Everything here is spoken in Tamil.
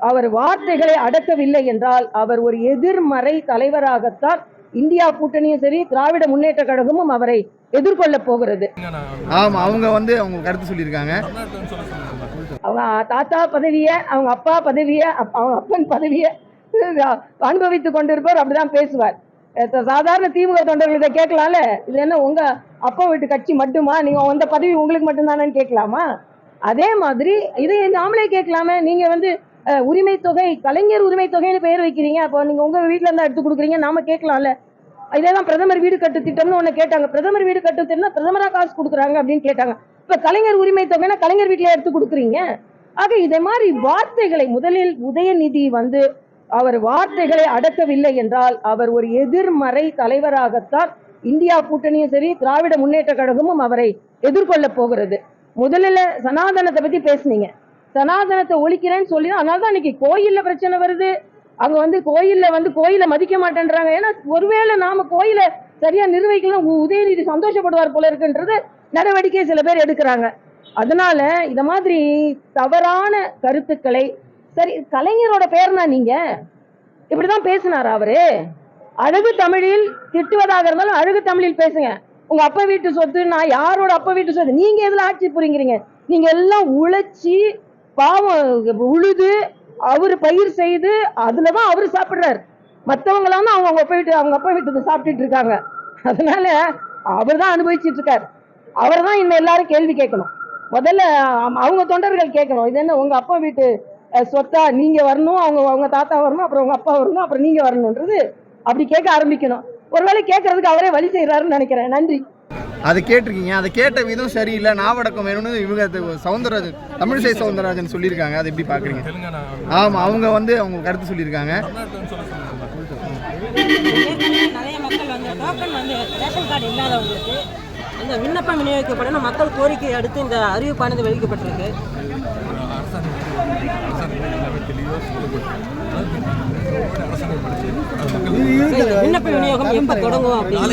அவர் வார்த்தைகளை அடக்கவில்லை என்றால் அவர் ஒரு எதிர்மறை தலைவராகத்தான் இந்தியா கூட்டணியும் சரி திராவிட முன்னேற்ற கழகமும் அவரை எதிர்கொள்ள போகிறது. ஆமா, அவங்க அவங்க கருத்து சொல்லியிருக்காங்க. அவங்க தாத்தா பதவிய, அவங்க அப்பா பதவிய, அவங்க அப்பன் பதவிய அனுபவித்துக் கொண்டிருப்பார். அப்படிதான் பேசுவார். சாதாரண திமுக தொண்டர்கள் இதை கேட்கலாம்ல, இது என்ன உங்க அப்பா வீட்டு கட்சி மட்டுமா, நீங்க அந்த பதவி உங்களுக்கு மட்டும்தானு கேட்கலாமா? அதே மாதிரி இதை நாமளே கேட்கலாமே. நீங்க உரிமை தொகை, கலைஞர் உரிமை தொகைன்னு பெயர் வைக்கிறீங்க, அப்போ நீங்க உங்க வீட்டுல இருந்தா எடுத்து கொடுக்குறீங்க, நாம கேட்கலாம்ல. இதேதான் பிரதமர் வீடு கட்டு திட்டம்னு ஒண்ணு கேட்டாங்க. பிரதமர் வீடு கட்டு திட்டம் பிரதமரா காசு கொடுக்குறாங்க அப்படின்னு கேட்டாங்க. இப்ப கலைஞர் உரிமை தொகைன்னா கலைஞர் வீட்டுல எடுத்து கொடுக்குறீங்க. ஆக இதே மாதிரி வார்த்தைகளை, முதலில் உதயநிதி அவர் வார்த்தைகளை அடக்கவில்லை என்றால் அவர் ஒரு எதிர்மறை தலைவராகத்தான் இந்தியா கூட்டணியும் சரி திராவிட முன்னேற்ற கழகமும் அவரை எதிர்கொள்ள போகிறது. முதலில் சனாதனத்தை பத்தி பேசுனீங்க. சனாதனத்தை ஒழிக்கிறேன்னு சொல்லி, அதனாலதான் இன்னைக்கு கோயில்ல பிரச்சனை வருது. அங்க கோயில மதிக்க மாட்டேன்றாங்க. ஏன்னா ஒருவேளை நாம கோயில சரியா நிர்வகிக்கலாம், உதயநிதி சந்தோஷப்படுவார் போல இருக்குன்றது நடவடிக்கை சில பேர் எடுக்கிறாங்க. அதனால இத மாதிரி தவறான கருத்துக்களை, சரி கலைஞரோட பேர்னா நீங்க இப்படிதான் பேசினார் அவரு. அழகு தமிழில் திட்டுவதாக இருந்தாலும் அழகு தமிழில் பேசுங்க. உங்க அப்பா வீட்டு சொத்து, நான் யாரோட அப்பா வீட்டு சொத்து, நீங்க எதுல ஆட்சி புரிங்கிறீங்க? நீங்க எல்லாம் உழைச்சி பாவம் உழுது அவரு பயிர் செய்து அதுலதான் அவரு சாப்பிடுறாரு. மற்றவங்க எல்லாம் அவங்க அப்பா வீட்டுக்கு சாப்பிட்டுட்டு இருக்காங்க. அதனால அவர் தான் அனுபவிச்சுட்டு இருக்காரு. அவர் தான் இன்னும் எல்லாரும் கேள்வி கேட்கணும். முதல்ல அவங்க தொண்டர்கள் கேட்கணும், இது என்ன உங்க அப்பா வீட்டு சொத்தா, நீங்க வரணும், அவங்க தாத்தா வரணும், அப்புறம் உங்க அப்பா வரணும், அப்புறம் நீங்க வரணும்ன்றது அப்படி கேட்க ஆரம்பிக்கணும். ஒருவேளை கேட்கறதுக்கு அவரே வழி செய்யறாருன்னு நினைக்கிறேன். நன்றி. அதை கேட்டிருக்கீங்க, அதை கேட்ட விதம் சரியில்லை, நாவடக்கம் வேணும்னு இவங்க சவுந்தரராஜன், தமிழிசை சவுந்தரராஜன் சொல்லியிருக்காங்க. அதை எப்படி பாக்குறீங்க? ஆமா, அவங்க அவங்க கருத்து சொல்லியிருக்காங்க. நிறைய மக்கள் டோக்கன் ரேஷன் கார்டு இல்லாதவங்களுக்கு இந்த விண்ணப்பம் விநியோகிக்கப்படும் மக்கள் கோரிக்கை அடுத்து இந்த அறிவிப்பானது வெளியிடப்பட்டிருக்கு. விண்ணப்ப விநியோகம் எப்ப தொடங்கும் அப்படின்னு